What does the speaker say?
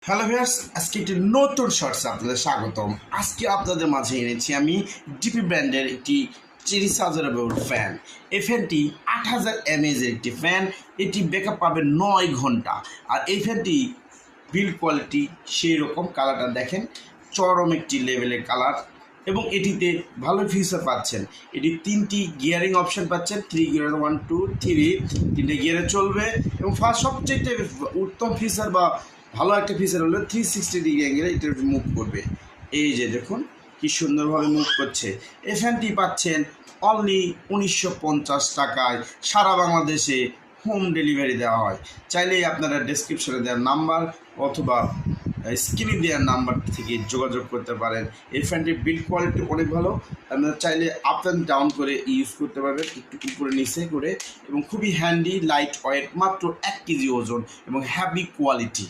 Hello viewers, আজকে একটি নতুন শর্টসে আপনাদের স্বাগতম। আজকে আপনাদের মাঝে এনেছি আমি ডিপি ব্র্যান্ডের একটি রিচার্জেবল ফ্যান। এই ফ্যানটি 8000 mAh একটি ফ্যান। এটি ব্যাকআপ পাবে 9 ঘন্টা। আর এই ফ্যানটি বিল্ড কোয়ালিটি সেই রকম, কালারটা দেখেন চরম একটি লেভেলের কালার এবং এটিতে ভালো ফিচার পাচ্ছেন। এটি 3টি গিয়ারিং অপশন পাচ্ছেন, 3 গিয়ার 1 2 3 3টে গিয়ারে চলবে। এবং সবচেয়ে উত্তম ফিচার বা ভালো একটা ফিচার হলো 360 ডিগ্রি অ্যাঙ্গেলে এটা মুভ করবে। এই যে দেখুন কি সুন্দরভাবে মুভ করছে। এই ফ্যানটি পাচ্ছেন অনলি 1950 টাকায়। সারা বাংলাদেশে হোম ডেলিভারি দেওয়া হয়। চাইলেই আপনারা ডেসক্রিপশনে দেওয়ার নাম্বার অথবা স্ক্রিনে দেওয়ার নাম্বার থেকে যোগাযোগ করতে পারেন। এই ফ্যানটির বিল্ড কোয়ালিটি অনেক ভালো। আপনারা চাইলে আপ অ্যান্ড ডাউন করে ইউজ করতে পারবেন, একটু উপরে নিচে করে, এবং খুবই হ্যান্ডি, লাইট ওয়েট, মাত্র 1 কেজি ওজন এবং হ্যাভি কোয়ালিটি।